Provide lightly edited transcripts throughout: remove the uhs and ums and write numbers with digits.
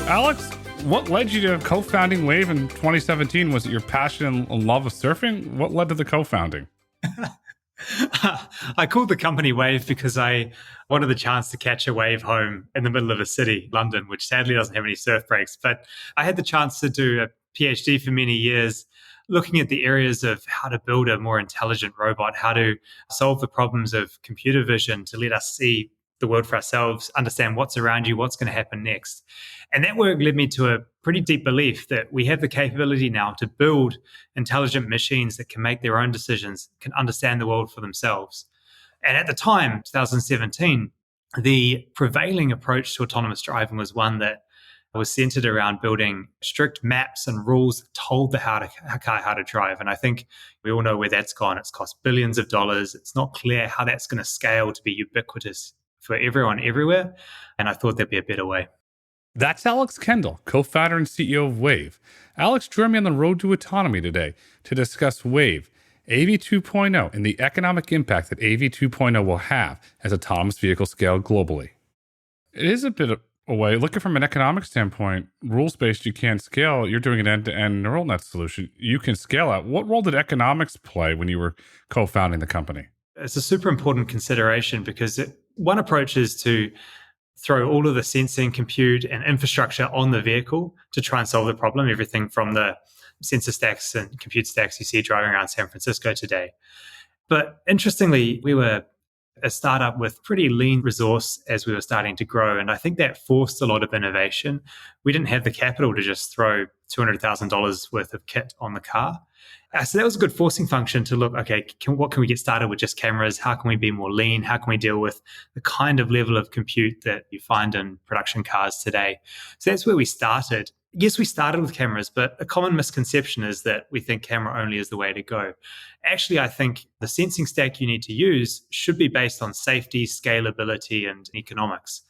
Alex, what led you to co-founding Wayve in 2017? Was it your passion and love of surfing? What led to the co-founding? I called the company Wayve because I wanted the chance to catch a wave home in the middle of a city, London, which sadly doesn't have any surf breaks. But I had the chance to do a PhD for many years looking at the areas of how to build a more intelligent robot, how to solve the problems of computer vision to let us see the world for ourselves, understand what's around you, what's going to happen next. And that work led me to a pretty deep belief that we have the capability now to build intelligent machines that can make their own decisions, can understand the world for themselves. And at the time, 2017, the prevailing approach to autonomous driving was one that was centered around building strict maps and rules that told the car how to drive. And I think we all know where that's gone. It's cost billions of dollars. It's not clear how that's going to scale to be ubiquitous for everyone everywhere. And I thought there'd be a better way. That's Alex Kendall, co-founder and CEO of Wayve. Alex joined me on the road to autonomy today to discuss Wayve, AV 2.0, and the economic impact that AV 2.0 will have as autonomous vehicles scale globally. It is a bit of a way, looking from an economic standpoint, rules-based you can't scale. You're doing an end-to-end neural net solution. You can scale out. What role did economics play when you were co-founding the company? It's a super important consideration because one approach is to throw all of the sensing, compute, and infrastructure on the vehicle to try and solve the problem, everything from the sensor stacks and compute stacks you see driving around San Francisco today. But interestingly, we were a startup with pretty lean resource as we were starting to grow. And I think that forced a lot of innovation. We didn't have the capital to just throw $200,000 worth of kit on the car. So that was a good forcing function to look, okay, what can we get started with just cameras? How can we be more lean? How can we deal with the kind of level of compute that you find in production cars today? So that's where we started. Yes, we started with cameras, but a common misconception is that we think camera only is the way to go. Actually, I think the sensing stack you need to use should be based on safety, scalability, and economics.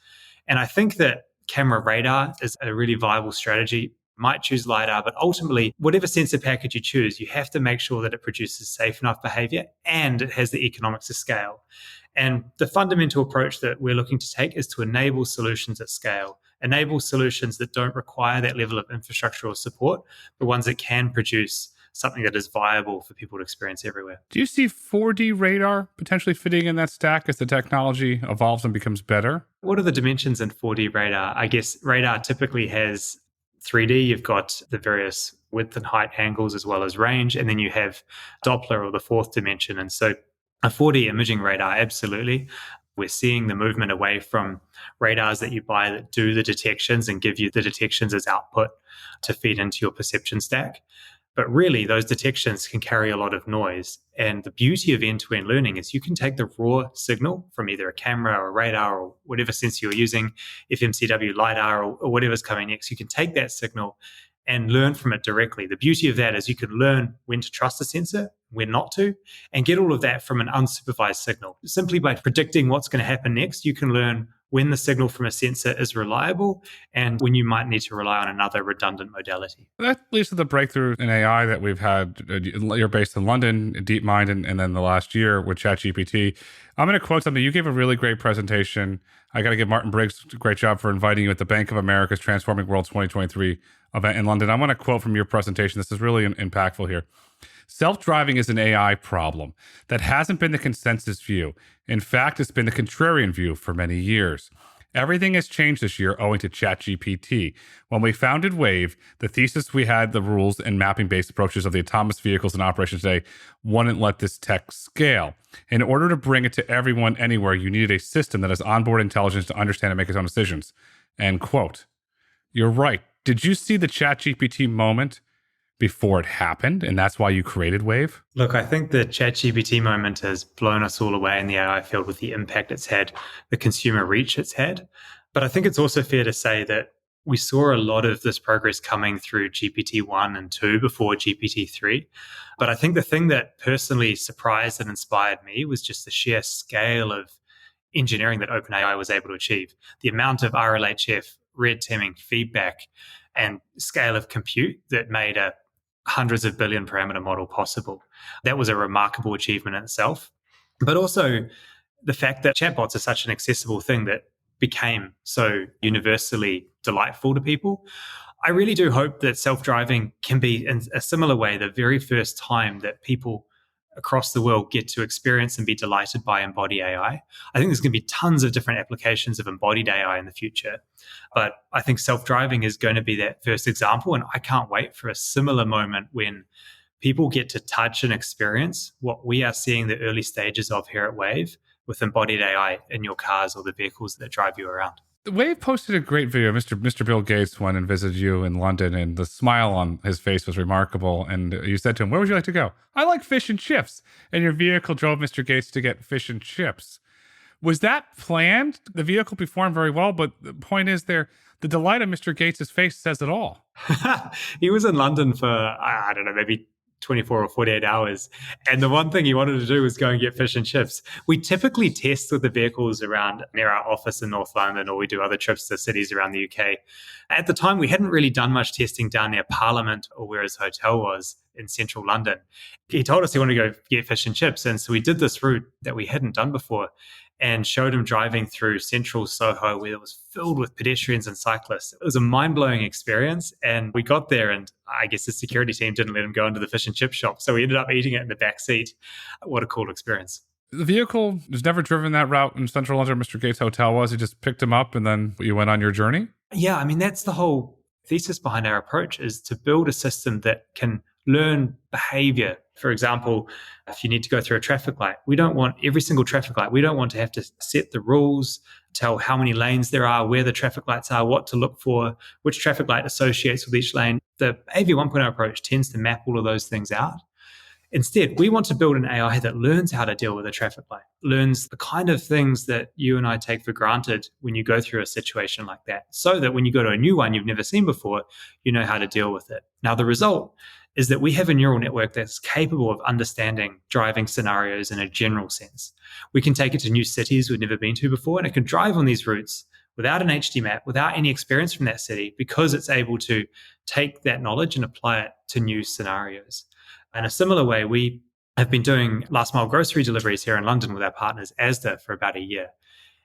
And I think that camera radar is a really viable strategy. Might choose LiDAR, but ultimately, whatever sensor package you choose, you have to make sure that it produces safe enough behavior and it has the economics to scale. And the fundamental approach that we're looking to take is to enable solutions at scale, enable solutions that don't require that level of infrastructure or support, but ones that can produce something that is viable for people to experience everywhere. Do you see 4D radar potentially fitting in that stack as the technology evolves and becomes better? What are the dimensions in 4D radar? I guess radar typically has 3D, you've got the various width and height angles as well as range, and then you have Doppler or the fourth dimension. And so a 4D imaging radar, absolutely. We're seeing the movement away from radars that you buy that do the detections and give you the detections as output to feed into your perception stack. But really, those detections can carry a lot of noise. And the beauty of end-to-end learning is you can take the raw signal from either a camera or a radar or whatever sensor you're using, FMCW, LiDAR, or whatever's coming next. You can take that signal and learn from it directly. The beauty of that is you can learn when to trust a sensor, when not to, and get all of that from an unsupervised signal. Simply by predicting what's going to happen next, you can learn when the signal from a sensor is reliable and when you might need to rely on another redundant modality. That leads to the breakthrough in AI that we've had. You're based in London, DeepMind, and then the last year with ChatGPT. I'm going to quote something. You gave a really great presentation. I got to give Martin Briggs a great job for inviting you at the Bank of America's Transforming World 2023 event in London. I want to quote from your presentation. This is really impactful here. Self-driving is an AI problem that hasn't been the consensus view. In fact, it's been the contrarian view for many years. Everything has changed this year owing to ChatGPT. When we founded Wayve, the thesis we had, the rules and mapping-based approaches of the autonomous vehicles in operation today wouldn't let this tech scale. In order to bring it to everyone anywhere, you needed a system that has onboard intelligence to understand and make its own decisions. End quote. You're right. Did you see the ChatGPT moment before it happened, and that's why you created Wayve? Look, I think the ChatGPT moment has blown us all away in the AI field with the impact it's had, the consumer reach it's had. But I think it's also fair to say that we saw a lot of this progress coming through GPT-1 and 2 before GPT-3. But I think the thing that personally surprised and inspired me was just the sheer scale of engineering that OpenAI was able to achieve. The amount of RLHF, red teaming, feedback, and scale of compute that made a hundreds of billion parameter model possible. That was a remarkable achievement in itself. But also the fact that chatbots are such an accessible thing that became so universally delightful to people. I really do hope that self-driving can be, in a similar way, the very first time that people across the world get to experience and be delighted by embodied AI. I think there's going to be tons of different applications of embodied AI in the future. But I think self-driving is going to be that first example. And I can't wait for a similar moment when people get to touch and experience what we are seeing the early stages of here at Wayve with embodied AI in your cars or the vehicles that drive you around. Wave posted a great video. Mr. Bill Gates went and visited you in London, and the smile on his face was remarkable. And you said to him, "Where would you like to go?" "I like fish and chips." And your vehicle drove Mr. Gates to get fish and chips. Was that planned? The vehicle performed very well, but the point is the delight of Mr. Gates' face says it all. He was in London for, I don't know, maybe 24 or 48 hours. And the one thing he wanted to do was go and get fish and chips. We typically test with the vehicles around near our office in North London, or we do other trips to cities around the UK. At the time, we hadn't really done much testing down near Parliament or where his hotel was in central London. He told us he wanted to go get fish and chips. And so we did this route that we hadn't done before and showed him driving through central Soho, where it was filled with pedestrians and cyclists. It was a mind-blowing experience. And we got there, and I guess the security team didn't let him go into the fish and chip shop. So we ended up eating it in the back seat. What a cool experience. The vehicle has never driven that route in central London where Mr. Gates' hotel was. You just picked him up and then you went on your journey? Yeah, I mean, that's the whole thesis behind our approach, is to build a system that can learn behavior. For example, if you need to go through a traffic light, we don't want every single traffic light. We don't want to have to set the rules, tell how many lanes there are, where the traffic lights are, what to look for, which traffic light associates with each lane. The AV 1.0 approach tends to map all of those things out. Instead, we want to build an AI that learns how to deal with a traffic light, learns the kind of things that you and I take for granted when you go through a situation like that, so that when you go to a new one you've never seen before, you know how to deal with it. Now, the result is that we have a neural network that's capable of understanding driving scenarios in a general sense. We can take it to new cities we've never been to before, and it can drive on these routes without an HD map, without any experience from that city, because it's able to take that knowledge and apply it to new scenarios. In a similar way, we have been doing last mile grocery deliveries here in London with our partners, Asda, for about a year.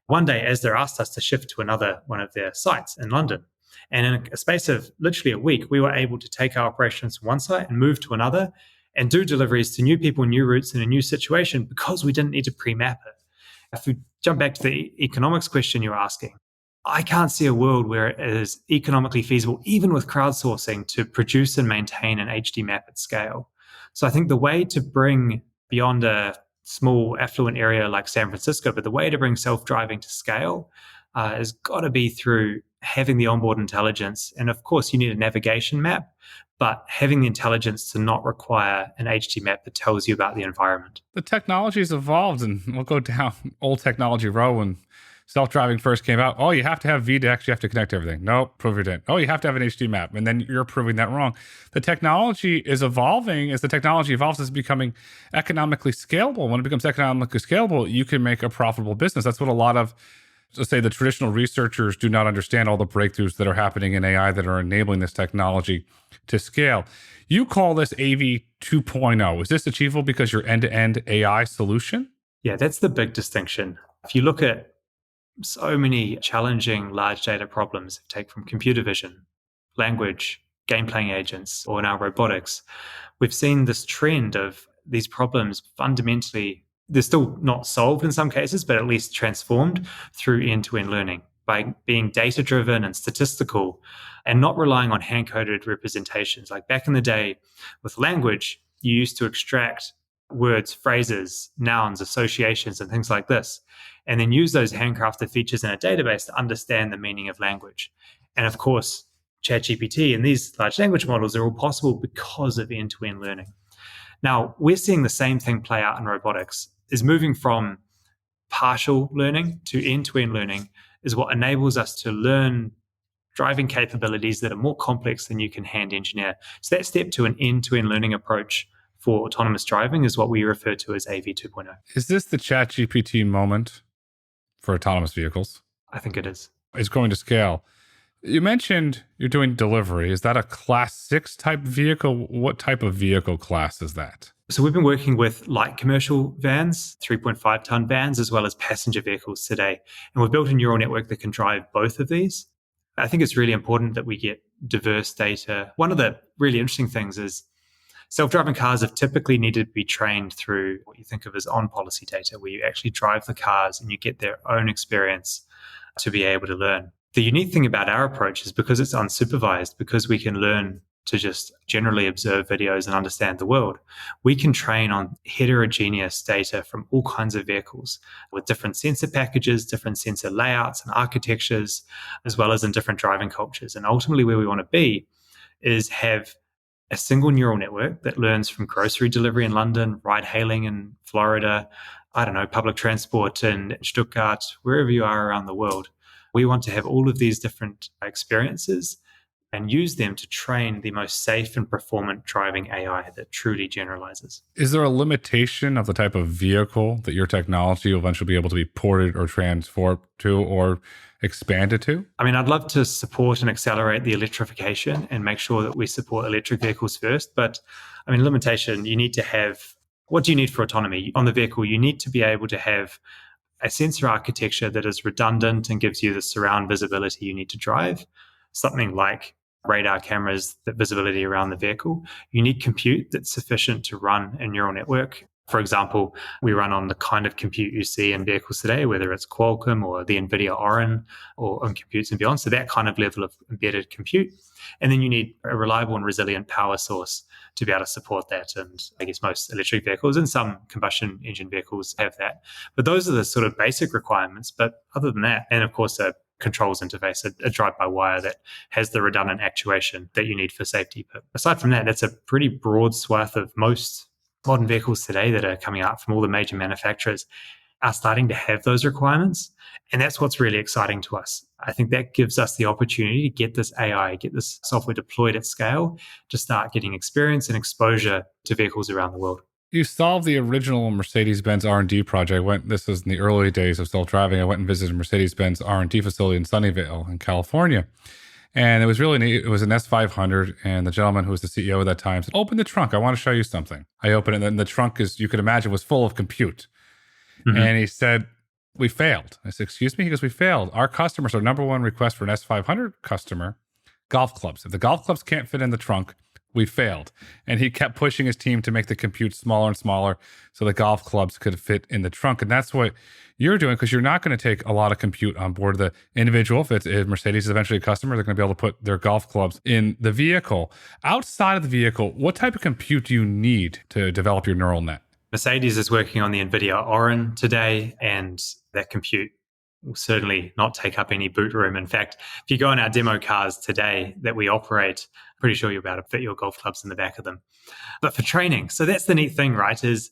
One day, Asda asked us to shift to another one of their sites in London. And in a space of literally a week, we were able to take our operations from one site and move to another and do deliveries to new people, new routes in a new situation, because we didn't need to pre-map it. If we jump back to the economics question you were asking, I can't see a world where it is economically feasible, even with crowdsourcing, to produce and maintain an HD map at scale. So I think the way to bring beyond a small affluent area like San Francisco, but the way to bring self-driving to scale has got to be through having the onboard intelligence. And of course, you need a navigation map, but having the intelligence to not require an HD map that tells you about the environment. The technology's evolved, and we'll go down old technology row when self-driving first came out. Oh, you have to have VDEX, you have to connect everything. Nope, prove you didn't. Oh, you have to have an HD map, and then you're proving that wrong. The technology is evolving. As the technology evolves, it's becoming economically scalable. When it becomes economically scalable, you can make a profitable business. That's what a lot of, let's say, the traditional researchers do not understand, all the breakthroughs that are happening in AI that are enabling this technology to scale. You call this AV 2.0. Is this achievable because you're end-to-end AI solution? Yeah, that's the big distinction. If you look at so many challenging large data problems, take from computer vision, language, game playing agents, or now robotics, we've seen this trend of these problems fundamentally, they're still not solved in some cases, but at least transformed through end-to-end learning by being data-driven and statistical and not relying on hand-coded representations. Like back in the day with language, you used to extract words, phrases, nouns, associations, and things like this, and then use those handcrafted features in a database to understand the meaning of language. And of course, ChatGPT and these large language models are all possible because of end-to-end learning. Now, we're seeing the same thing play out in robotics, is moving from partial learning to end-to-end learning is what enables us to learn driving capabilities that are more complex than you can hand engineer. So that step to an end-to-end learning approach for autonomous driving is what we refer to as AV 2.0. Is this the ChatGPT moment for autonomous vehicles? I think it is. It's going to scale. You mentioned you're doing delivery. Is that a class 6 type vehicle? What type of vehicle class is that? So we've been working with light commercial vans, 3.5 ton vans, as well as passenger vehicles today. And we've built a neural network that can drive both of these. I think it's really important that we get diverse data. One of the really interesting things is self-driving cars have typically needed to be trained through what you think of as on-policy data, where you actually drive the cars and you get their own experience to be able to learn. The unique thing about our approach is because it's unsupervised, because we can learn to just generally observe videos and understand the world, we can train on heterogeneous data from all kinds of vehicles with different sensor packages, different sensor layouts and architectures, as well as in different driving cultures. And ultimately, where we want to be is have a single neural network that learns from grocery delivery in London, ride hailing in Florida, I don't know, public transport in Stuttgart, wherever you are around the world. We want to have all of these different experiences and use them to train the most safe and performant driving AI that truly generalizes. Is there a limitation of the type of vehicle that your technology will eventually be able to be ported or transformed to or expanded to? I mean, I'd love to support and accelerate the electrification and make sure that we support electric vehicles first. But I mean, limitation, you need to have, what do you need for autonomy? On the vehicle, you need to be able to have a sensor architecture that is redundant and gives you the surround visibility you need to drive. Something like radar cameras, that visibility around the vehicle. You need compute that's sufficient to run a neural network. For example, we run on the kind of compute you see in vehicles today, whether it's Qualcomm or the NVIDIA Orin or on computes and beyond. So that kind of level of embedded compute. And then you need a reliable and resilient power source to be able to support that. And I guess most electric vehicles and some combustion engine vehicles have that. But those are the sort of basic requirements. But other than that, and of course, a controls interface, a drive-by-wire that has the redundant actuation that you need for safety. But aside from that, that's a pretty broad swath of most modern vehicles today that are coming out from all the major manufacturers are starting to have those requirements. And that's what's really exciting to us. I think that gives us the opportunity to get this AI, get this software deployed at scale, to start getting experience and exposure to vehicles around the world. You solved the original Mercedes-Benz R&D project. This was in the early days of self-driving. I went and visited Mercedes-Benz R&D facility in Sunnyvale in California. And it was really neat. It was an S500. And the gentleman who was the CEO at that time said, open the trunk. I want to show you something. I opened it. And then the trunk, as you could imagine, was full of compute. Mm-hmm. And he said, we failed. I said, excuse me? He goes, we failed. Our customers, our number one request for an S500 customer, golf clubs. If the golf clubs can't fit in the trunk, we failed. And he kept pushing his team to make the compute smaller and smaller so the golf clubs could fit in the trunk. And that's what you're doing, because you're not going to take a lot of compute on board the individual. If Mercedes is eventually a customer, they're going to be able to put their golf clubs in the vehicle. Outside of the vehicle, what type of compute do you need to develop your neural net? Mercedes is working on the NVIDIA Orin today, and that compute will certainly not take up any boot room. In fact, if you go in our demo cars today that we operate, I'm pretty sure you'll be able to fit your golf clubs in the back of them. But for training, so that's the neat thing, right, is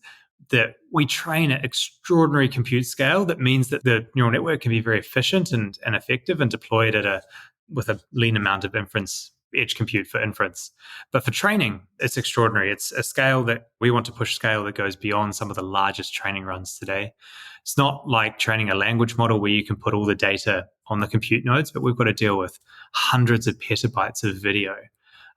that we train at extraordinary compute scale. That means that the neural network can be very efficient and effective and deployed with a lean amount of inference, edge compute for inference. But for training, it's extraordinary. It's a scale that we want to push, scale that goes beyond some of the largest training runs today. It's not like training a language model where you can put all the data on the compute nodes, but we've got to deal with hundreds of petabytes of video.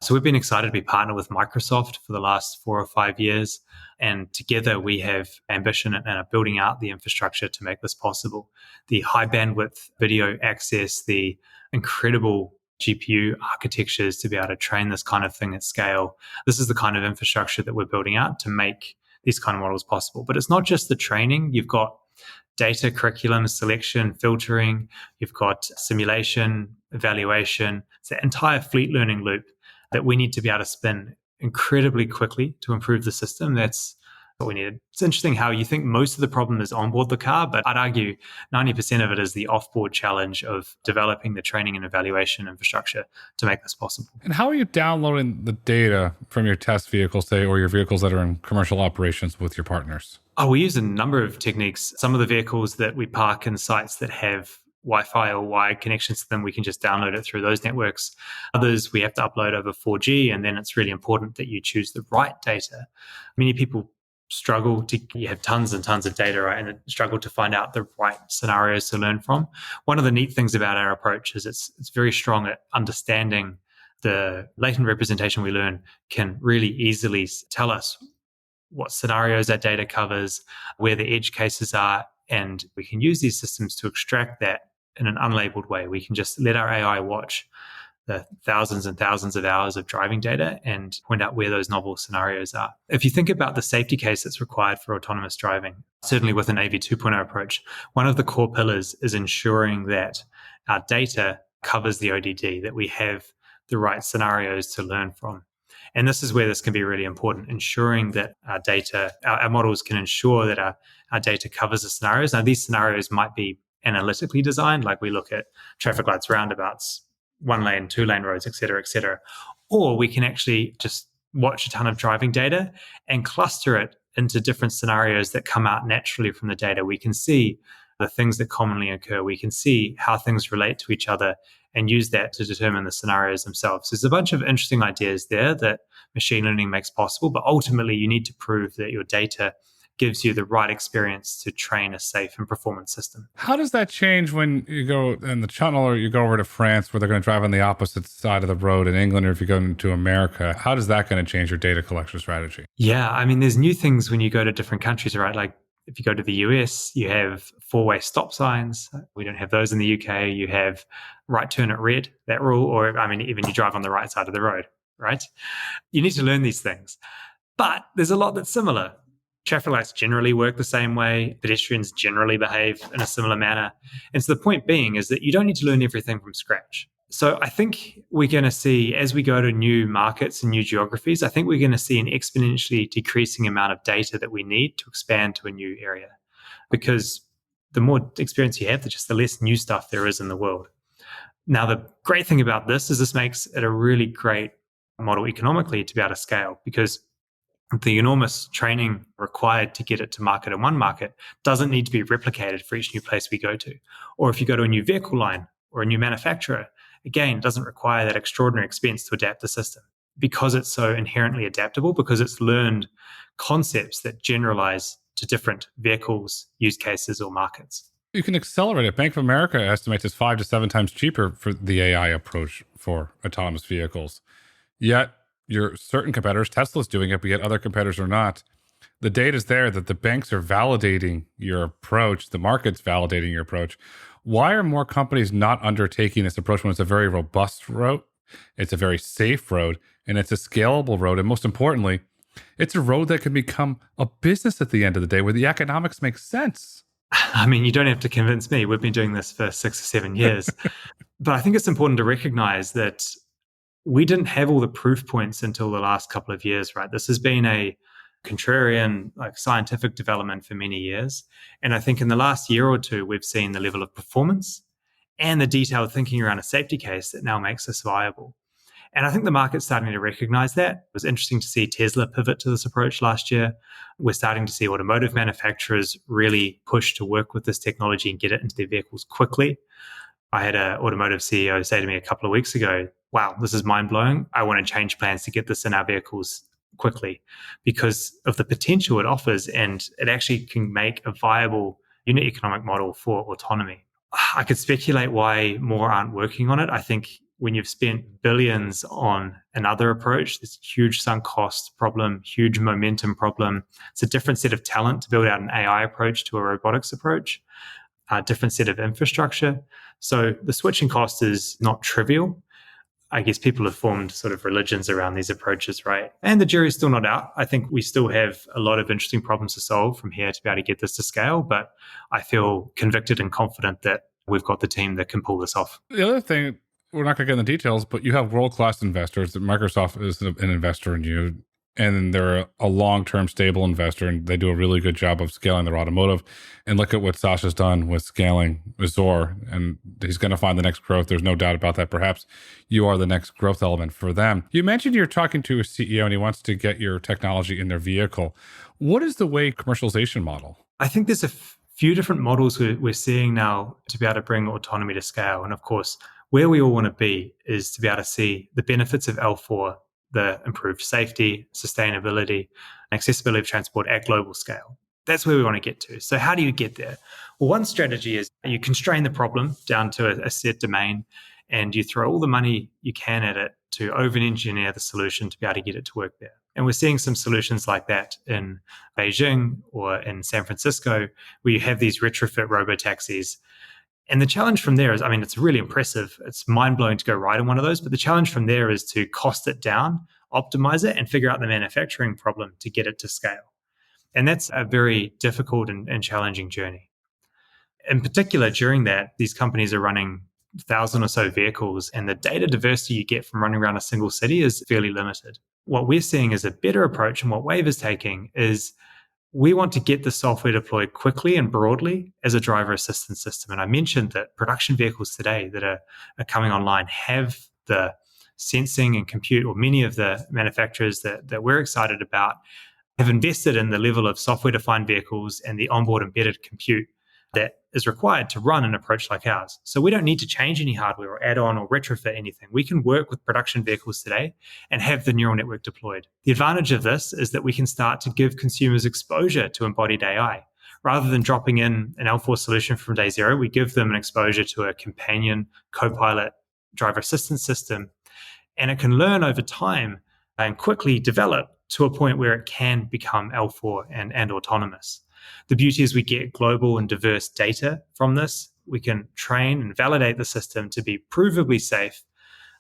So we've been excited to be partnered with Microsoft for the last 4 or 5 years. And together we have ambition and are building out the infrastructure to make this possible. The high bandwidth video access, the incredible GPU architectures to be able to train this kind of thing at scale. This is the kind of infrastructure that we're building out to make these kind of models possible. But it's not just the training. You've got data, curriculum, selection, filtering. You've got simulation, evaluation. It's the entire fleet learning loop that we need to be able to spin incredibly quickly to improve the system. That's what we needed. It's interesting how you think most of the problem is onboard the car, but I'd argue 90% of it is the offboard challenge of developing the training and evaluation infrastructure to make this possible. And how are you downloading the data from your test vehicles, say, or your vehicles that are in commercial operations with your partners? Oh, we use a number of techniques. Some of the vehicles that we park in sites that have Wi-Fi or wired connections to them, we can just download it through those networks. Others, we have to upload over 4G, and then it's really important that you choose the right data. Many people struggle to, you have tons and tons of data, right, and struggle to find out the right scenarios to learn from. One of the neat things about our approach is it's very strong at understanding the latent representation we learn can really easily tell us what scenarios our data covers, where the edge cases are, and we can use these systems to extract that in an unlabeled way. We can just let our AI watch the thousands and thousands of hours of driving data and point out where those novel scenarios are. If you think about the safety case that's required for autonomous driving, certainly with an AV 2.0 approach, one of the core pillars is ensuring that our data covers the ODD, that we have the right scenarios to learn from. And this is where this can be really important, ensuring that our data, our models can ensure that our data covers the scenarios. Now, these scenarios might be analytically designed, like we look at traffic lights, roundabouts, 1-lane, 2-lane roads, et cetera, or we can actually just watch a ton of driving data and cluster it into different scenarios that come out naturally from the data. We can see the things that commonly occur. We can see how things relate to each other and use that to determine the scenarios themselves. There's a bunch of interesting ideas there that machine learning makes possible, but ultimately you need to prove that your data gives you the right experience to train a safe and performant system. How does that change when you go in the channel or you go over to France where they're going to drive on the opposite side of the road in England, or if you go into America? How does that going to change your data collection strategy? Yeah, I mean, there's new things when you go to different countries, right? Like if you go to the US, you have 4-way stop signs. We don't have those in the UK. You have right turn at red, that rule, or I mean, even you drive on the right side of the road, right? You need to learn these things. But there's a lot that's similar. Traffic lights generally work the same way. Pedestrians generally behave in a similar manner. And so the point being is that you don't need to learn everything from scratch. So I think we're going to see, as we go to new markets and new geographies, I think we're going to see an exponentially decreasing amount of data that we need to expand to a new area. Because the more experience you have, the less new stuff there is in the world. Now, the great thing about this is this makes it a really great model economically to be able to scale, because the enormous training required to get it to market in one market doesn't need to be replicated for each new place we go to. Or if you go to a new vehicle line or a new manufacturer, again, it doesn't require that extraordinary expense to adapt the system, because it's so inherently adaptable, because it's learned concepts that generalize to different vehicles, use cases, or markets. You can accelerate it. Bank of America estimates it's 5 to 7 times cheaper for the AI approach for autonomous vehicles. Yet, your certain competitors, Tesla's doing it, but yet other competitors are not. The data's there that the banks are validating your approach, the market's validating your approach. Why are more companies not undertaking this approach when it's a very robust road, it's a very safe road, and it's a scalable road, and most importantly, it's a road that can become a business at the end of the day where the economics make sense? I mean, you don't have to convince me. We've been doing this for 6 or 7 years. But I think it's important to recognize that we didn't have all the proof points until the last couple of years, right? This has been a contrarian, scientific development for many years. And I think in the last year or two, we've seen the level of performance and the detailed thinking around a safety case that now makes us viable. And I think the market's starting to recognize that. It was interesting to see Tesla pivot to this approach last year. We're starting to see automotive manufacturers really push to work with this technology and get it into their vehicles quickly. I had an automotive CEO say to me a couple of weeks ago, wow, this is mind-blowing. I want to change plans to get this in our vehicles quickly because of the potential it offers, and it actually can make a viable unit economic model for autonomy. I could speculate why more aren't working on it. I think when you've spent billions on another approach, there's a huge sunk cost problem, huge momentum problem. It's a different set of talent to build out an AI approach to a robotics approach, a different set of infrastructure. So the switching cost is not trivial. I guess people have formed sort of religions around these approaches, right? And the jury's still not out. I think we still have a lot of interesting problems to solve from here to be able to get this to scale. But I feel convicted and confident that we've got the team that can pull this off. The other thing, we're not going to get in the details, but you have world-class investors. Microsoft is an investor in you, and they're a long-term stable investor, and they do a really good job of scaling their automotive. And look at what Sasha's done with scaling Azure, and he's going to find the next growth. There's no doubt about that. Perhaps you are the next growth element for them. You mentioned you're talking to a CEO, and he wants to get your technology in their vehicle. What is the Wayve commercialization model? I think there's a few different models we're seeing now to be able to bring autonomy to scale. And of course, where we all want to be is to be able to see the benefits of L4, the improved safety, sustainability, and accessibility of transport at global scale. That's where we want to get to. So how do you get there? Well, one strategy is you constrain the problem down to a set domain, and you throw all the money you can at it to over-engineer the solution to be able to get it to work there. And we're seeing some solutions like that in Beijing or in San Francisco, where you have these retrofit robo-taxis. And the challenge from there is, I mean, it's really impressive. It's mind-blowing to go ride in one of those. But the challenge from there is to cost it down, optimize it, and figure out the manufacturing problem to get it to scale. And that's a very difficult and challenging journey. In particular, during that, these companies are running 1,000 or so vehicles, and the data diversity you get from running around a single city is fairly limited. What we're seeing is a better approach, and what Wayve is taking is we want to get the software deployed quickly and broadly as a driver assistance system. And I mentioned that production vehicles today that are coming online have the sensing and compute, or many of the manufacturers that we're excited about have invested in the level of software-defined vehicles and the onboard embedded compute that is required to run an approach like ours. So we don't need to change any hardware or add on or retrofit anything. We can work with production vehicles today and have the neural network deployed. The advantage of this is that we can start to give consumers exposure to embodied AI. Rather than dropping in an L4 solution from day zero, we give them an exposure to a companion co-pilot driver assistance system, and it can learn over time and quickly develop to a point where it can become L4 and autonomous. The beauty is we get global and diverse data from this. We can train and validate the system to be provably safe.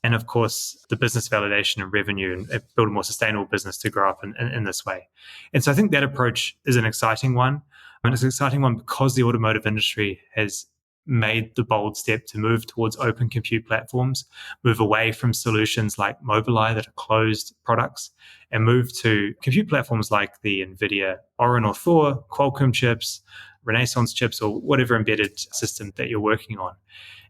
And of course, the business validation and revenue, and build a more sustainable business to grow up in this way. And so I think that approach is an exciting one. And it's an exciting one because the automotive industry has made the bold step to move towards open compute platforms, move away from solutions like Mobileye that are closed products, and move to compute platforms like the NVIDIA Orin or Thor, Qualcomm chips, Renaissance chips, or whatever embedded system that you're working on.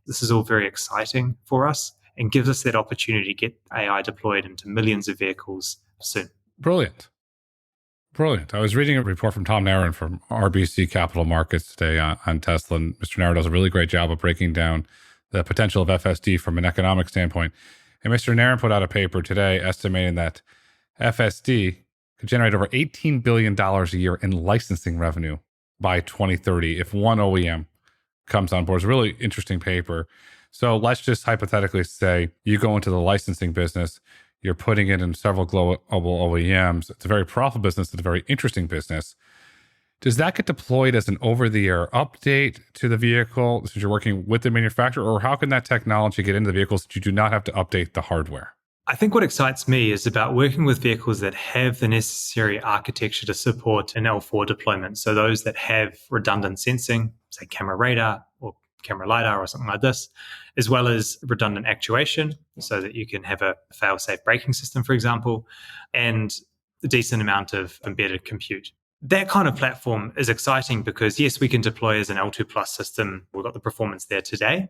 This is all very exciting for us and gives us that opportunity to get AI deployed into millions of vehicles soon. Brilliant. Brilliant. I was reading a report from Tom Naran from RBC Capital Markets today on Tesla, and Mr. Naran does a really great job of breaking down the potential of FSD from an economic standpoint. And Mr. Naran put out a paper today estimating that FSD could generate over $18 billion a year in licensing revenue by 2030 if one OEM comes on board. It's a really interesting paper. So let's just hypothetically say you go into the licensing business. You're putting it in several global OEMs. It's a very profitable business. It's a very interesting business. Does that get deployed as an over-the-air update to the vehicle since you're working with the manufacturer? Or how can that technology get into the vehicles that you do not have to update the hardware? I think what excites me is about working with vehicles that have the necessary architecture to support an L4 deployment. So those that have redundant sensing, say camera radar or camera LiDAR or something like this, as well as redundant actuation so that you can have a fail-safe braking system, for example, and a decent amount of embedded compute. That kind of platform is exciting because, yes, we can deploy as an L2 plus system. We've got the performance there today.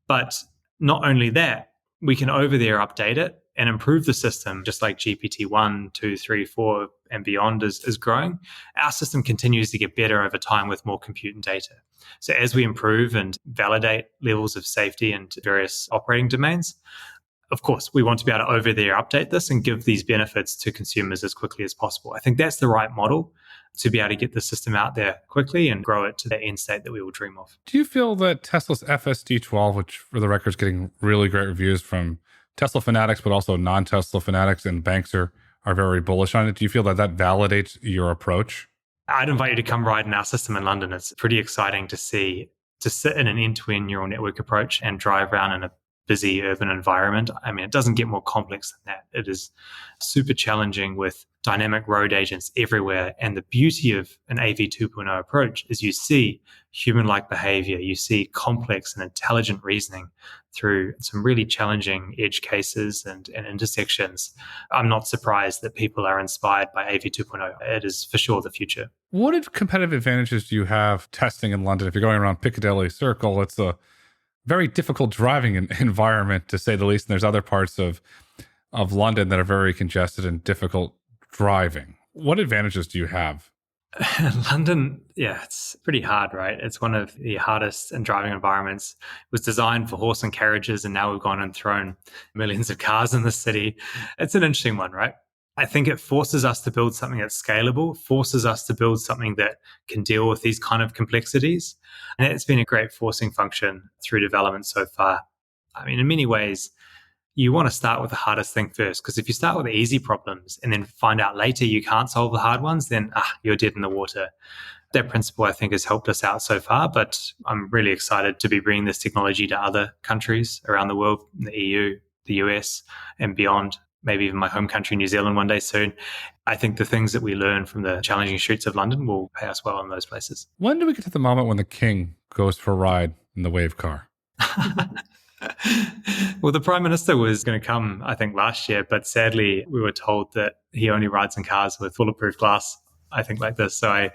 But not only that, we can over-the-air update it and improve the system, just like GPT-1, 2, 3, 4, and beyond is growing. Our system continues to get better over time with more compute and data. So as we improve and validate levels of safety in various operating domains, of course, we want to be able to over-the-air update this and give these benefits to consumers as quickly as possible. I think that's the right model to be able to get the system out there quickly and grow it to the end state that we will dream of. Do you feel that Tesla's FSD12, which for the record is getting really great reviews from Tesla fanatics, but also non-Tesla fanatics and banks are very bullish on it. Do you feel that validates your approach? I'd invite you to come ride in our system in London. It's pretty exciting to sit in an end-to-end neural network approach and drive around in a busy urban environment. I mean, it doesn't get more complex than that. It is super challenging with dynamic road agents everywhere. And the beauty of an AV 2.0 approach is you see human-like behavior, you see complex and intelligent reasoning through some really challenging edge cases and intersections. I'm not surprised that people are inspired by AV 2.0. It is for sure the future. What competitive advantages do you have testing in London? If you're going around Piccadilly Circle, it's a very difficult driving environment, to say the least. And there's other parts of London that are very congested and difficult driving. What advantages do you have? London, yeah, it's pretty hard, right? It's one of the hardest in driving environments. It was designed for horse and carriages, and now we've gone and thrown millions of cars in the city. It's an interesting one, right? I think it forces us to build something that's scalable, forces us to build something that can deal with these kind of complexities. And it's been a great forcing function through development so far. I mean, in many ways, you want to start with the hardest thing first, because if you start with the easy problems and then find out later you can't solve the hard ones, then you're dead in the water. That principle, I think, has helped us out so far, but I'm really excited to be bringing this technology to other countries around the world, the EU, the US, and beyond, maybe even my home country, New Zealand, one day soon. I think the things that we learn from the challenging streets of London will pay us well in those places. When do we get to the moment when the king goes for a ride in the Wayve car? Well, the Prime Minister was going to come, I think, last year, but sadly, we were told that he only rides in cars with bulletproof glass, I think, like this. So I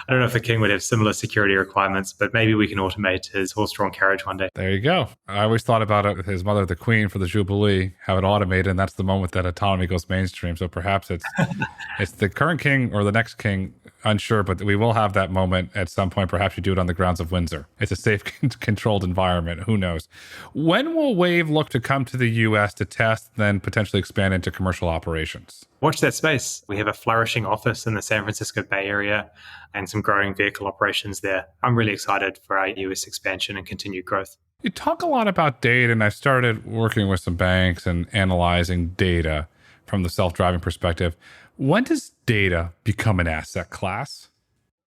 don't know if the King would have similar security requirements, but maybe we can automate his horse-drawn carriage one day. There you go. I always thought about it with his mother, the Queen, for the Jubilee, have it automated, and that's the moment that autonomy goes mainstream. So perhaps it's the current king or the next king, unsure, but we will have that moment at some point. Perhaps you do it on the grounds of Windsor. It's a safe, controlled environment. Who knows? When will Wayve look to come to the US to test, then potentially expand into commercial operations? Watch that space. We have a flourishing office in the San Francisco Bay Area and some growing vehicle operations there. I'm really excited for our US expansion and continued growth. You talk a lot about data, and I started working with some banks and analyzing data from the self-driving perspective. When does data become an asset class?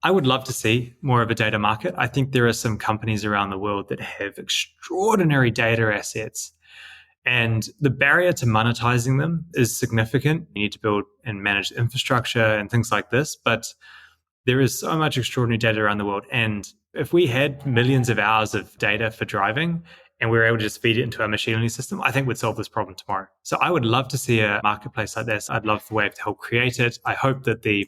I would love to see more of a data market. I think there are some companies around the world that have extraordinary data assets, and the barrier to monetizing them is significant. You need to build and manage infrastructure and things like this, but there is so much extraordinary data around the world. And if we had millions of hours of data for driving and we were able to just feed it into our machine learning system, I think we'd solve this problem tomorrow. So I would love to see a marketplace like this. I'd love for Wayve to help create it. I hope that the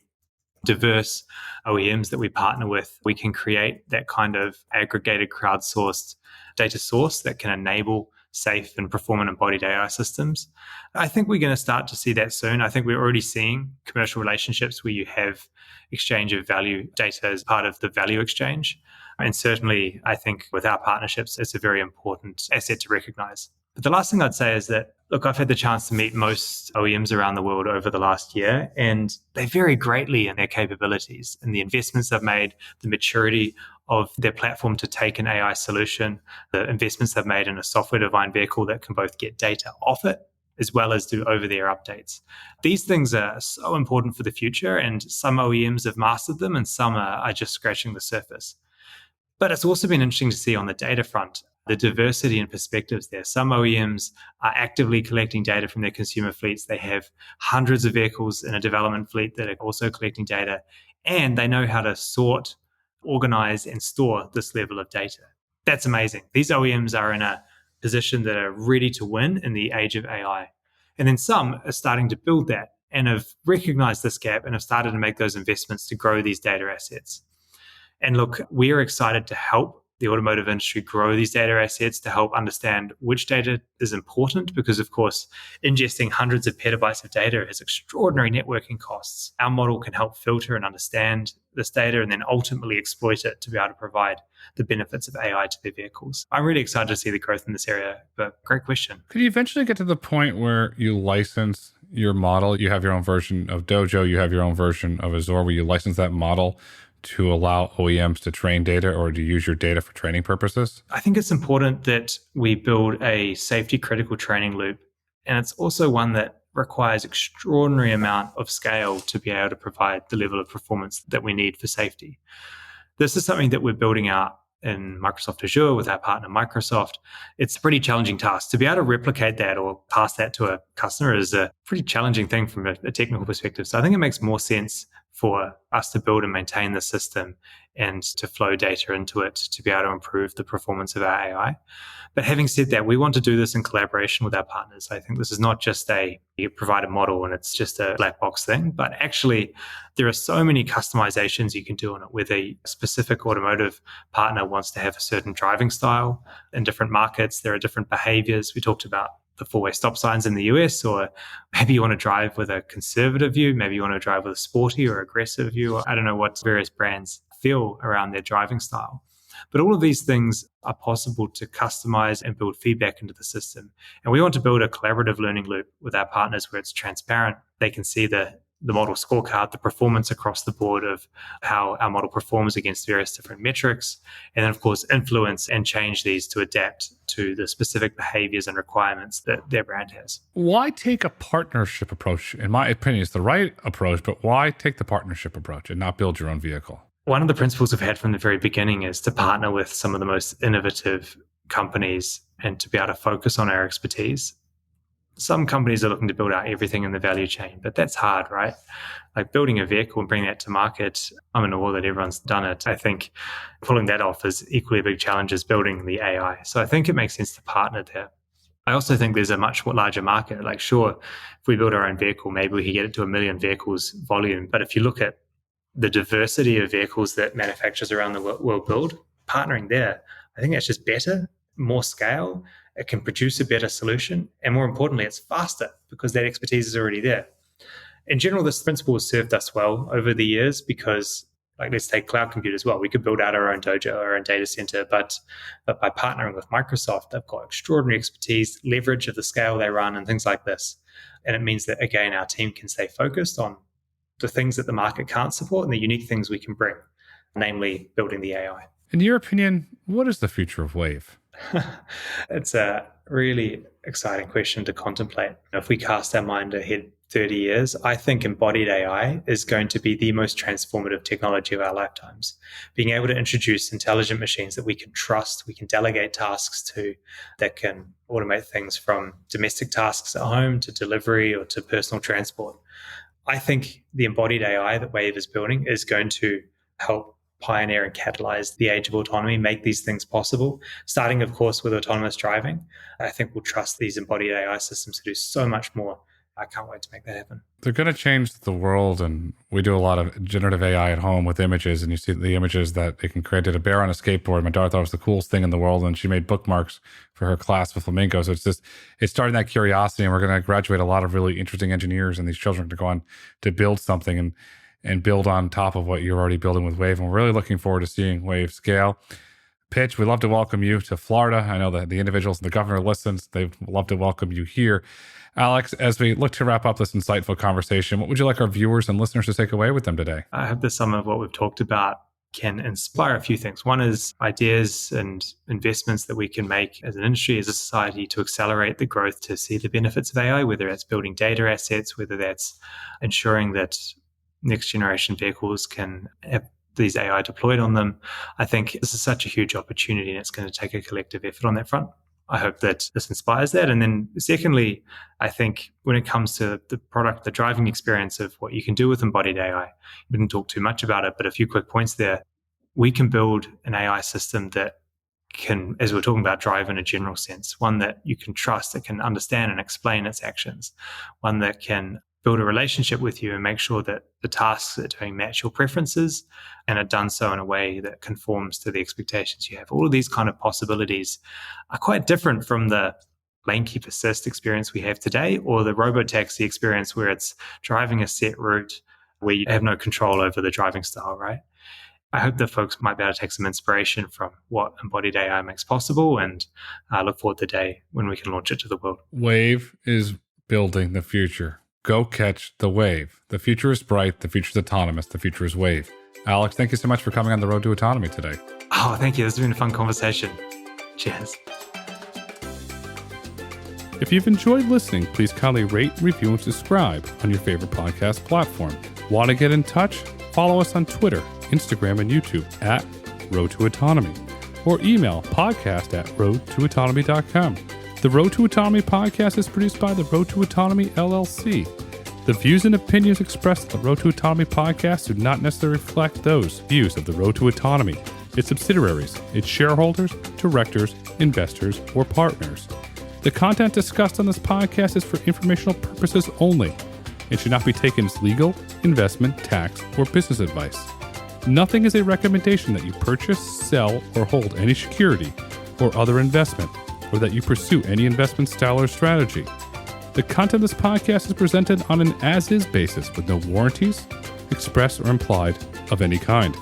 diverse OEMs that we partner with, we can create that kind of aggregated, crowdsourced data source that can enable safe and performant embodied AI systems. I think we're going to start to see that soon. I think we're already seeing commercial relationships where you have exchange of value data as part of the value exchange. And certainly, I think with our partnerships, it's a very important asset to recognize. But the last thing I'd say is that, look, I've had the chance to meet most OEMs around the world over the last year, and they vary greatly in their capabilities and the investments they've made, the maturity of their platform to take an AI solution, the investments they've made in a software-defined vehicle that can both get data off it as well as do over-the-air updates. These things are so important for the future, and some OEMs have mastered them and some are just scratching the surface. But it's also been interesting to see on the data front, the diversity and perspectives there. Some OEMs are actively collecting data from their consumer fleets. They have hundreds of vehicles in a development fleet that are also collecting data, and they know how to sort, organize, and store this level of data. That's amazing. These OEMs are in a position that are ready to win in the age of AI. And then some are starting to build that and have recognized this gap and have started to make those investments to grow these data assets. And look, we are excited to help the automotive industry grow these data assets, to help understand which data is important, because of course, ingesting hundreds of petabytes of data has extraordinary networking costs. Our model can help filter and understand this data and then ultimately exploit it to be able to provide the benefits of AI to their vehicles. I'm really excited to see the growth in this area, but great question. Could you eventually get to the point where you license your model? You have your own version of Dojo, you have your own version of Azure, where you license that model to allow OEMs to train data or to use your data for training purposes? I think it's important that we build a safety critical training loop. And it's also one that requires extraordinary amount of scale to be able to provide the level of performance that we need for safety. This is something that we're building out in Microsoft Azure with our partner Microsoft. It's a pretty challenging task. To be able to replicate that or pass that to a customer is a pretty challenging thing from a technical perspective. So I think it makes more sense for us to build and maintain the system and to flow data into it to be able to improve the performance of our AI. But having said that, we want to do this in collaboration with our partners. I think this is not just you provide a model and it's just a black box thing, but actually there are so many customizations you can do on it. Whether a specific automotive partner wants to have a certain driving style in different markets, there are different behaviors. We talked about the four-way stop signs in the US, or maybe you want to drive with a conservative view, maybe you want to drive with a sporty or aggressive view, or I don't know what various brands feel around their driving style. But all of these things are possible to customize and build feedback into the system. And we want to build a collaborative learning loop with our partners where it's transparent. They can see the the model scorecard, the performance across the board of how our model performs against various different metrics, and then, of course, influence and change these to adapt to the specific behaviors and requirements that their brand has. Why take a partnership approach? In my opinion, it's the right approach, but why take the partnership approach and not build your own vehicle? One of the principles we've had from the very beginning is to partner with some of the most innovative companies and to be able to focus on our expertise. Some companies are looking to build out everything in the value chain, but that's hard, right? Like building a vehicle and bringing that to market, I'm in awe that everyone's done it. I think pulling that off is equally a big challenge as building the AI. So I think it makes sense to partner there. I also think there's a much larger market. Like, sure, if we build our own vehicle, maybe we can get it to 1 million vehicles volume. But if you look at the diversity of vehicles that manufacturers around the world build, partnering there, I think that's just better, more scale. It can produce a better solution. And more importantly, it's faster because that expertise is already there. In general, this principle has served us well over the years because, like, let's take cloud compute as well. We could build out our own dojo, our own data center, but by partnering with Microsoft, they've got extraordinary expertise, leverage of the scale they run and things like this. And it means that, again, our team can stay focused on the things that the market can't support and the unique things we can bring, namely building the AI. In your opinion, what is the future of Wayve? It's a really exciting question to contemplate. If we cast our mind ahead 30 years, I think embodied AI is going to be the most transformative technology of our lifetimes. Being able to introduce intelligent machines that we can trust, we can delegate tasks to, that can automate things from domestic tasks at home to delivery or to personal transport. I think the embodied AI that Wayve is building is going to help pioneer and catalyze the age of autonomy, make these things possible, starting, of course, with autonomous driving. I think we'll trust these embodied AI systems to do so much more. I can't wait to make that happen. They're going to change the world, and we do a lot of generative AI at home with images, and you see the images that they can create. Did a bear on a skateboard. My daughter thought it was the coolest thing in the world, and she made bookmarks for her class with flamingos. So it's starting that curiosity, and we're going to graduate a lot of really interesting engineers, and these children to go on to build something and build on top of what you're already building with Wayve. And we're really looking forward to seeing Wayve scale. Pitch, we'd love to welcome you to Florida. I know that the individuals, the governor listens. They'd love to welcome you here. Alex, as we look to wrap up this insightful conversation, what would you like our viewers and listeners to take away with them today? I hope that some of what we've talked about can inspire a few things. One is ideas and investments that we can make as an industry, as a society, to accelerate the growth to see the benefits of AI, whether that's building data assets, whether that's ensuring that next generation vehicles can have these AI deployed on them. I think this is such a huge opportunity, and it's going to take a collective effort on that front. I hope that this inspires that. And then secondly, I think when it comes to the product, the driving experience of what you can do with embodied AI, we didn't talk too much about it, but a few quick points there. We can build an AI system that can, as we're talking about, drive in a general sense, one that you can trust, that can understand and explain its actions, one that can build a relationship with you and make sure that the tasks that are doing match your preferences and are done so in a way that conforms to the expectations you have. All of these kind of possibilities are quite different from the lane keep assist experience we have today, or the robotaxi experience where it's driving a set route where you have no control over the driving style, right? I hope that folks might be able to take some inspiration from what embodied AI makes possible, and I look forward to the day when we can launch it to the world. Wayve is building the future. Go catch the wave. The future is bright. The future is autonomous. The future is Wayve. Alex, thank you so much for coming on the road to autonomy today. Oh, thank you. This has been a fun conversation. Cheers. If you've enjoyed listening, please kindly rate, review, and subscribe on your favorite podcast platform. Want to get in touch? Follow us on Twitter, Instagram, and YouTube at Road to Autonomy, or email podcast@roadtoautonomy.com. The Road to Autonomy podcast is produced by the Road to Autonomy LLC. The views and opinions expressed in the Road to Autonomy podcast do not necessarily reflect those views of the Road to Autonomy, its subsidiaries, its shareholders, directors, investors, or partners. The content discussed on this podcast is for informational purposes only and should not be taken as legal, investment, tax, or business advice. Nothing is a recommendation that you purchase, sell, or hold any security or other investment, or that you pursue any investment style or strategy. The content of this podcast is presented on an as-is basis with no warranties, express or implied, of any kind.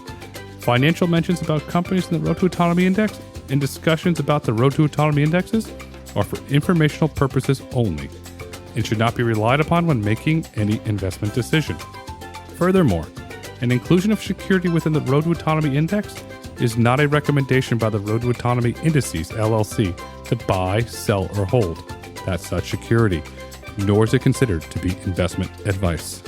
Financial mentions about companies in the Road to Autonomy Index and discussions about the Road to Autonomy Indexes are for informational purposes only and should not be relied upon when making any investment decision. Furthermore, an inclusion of security within the Road to Autonomy Index is not a recommendation by the Road to Autonomy Indices, LLC, to buy, sell, or hold that such security, nor is it considered to be investment advice.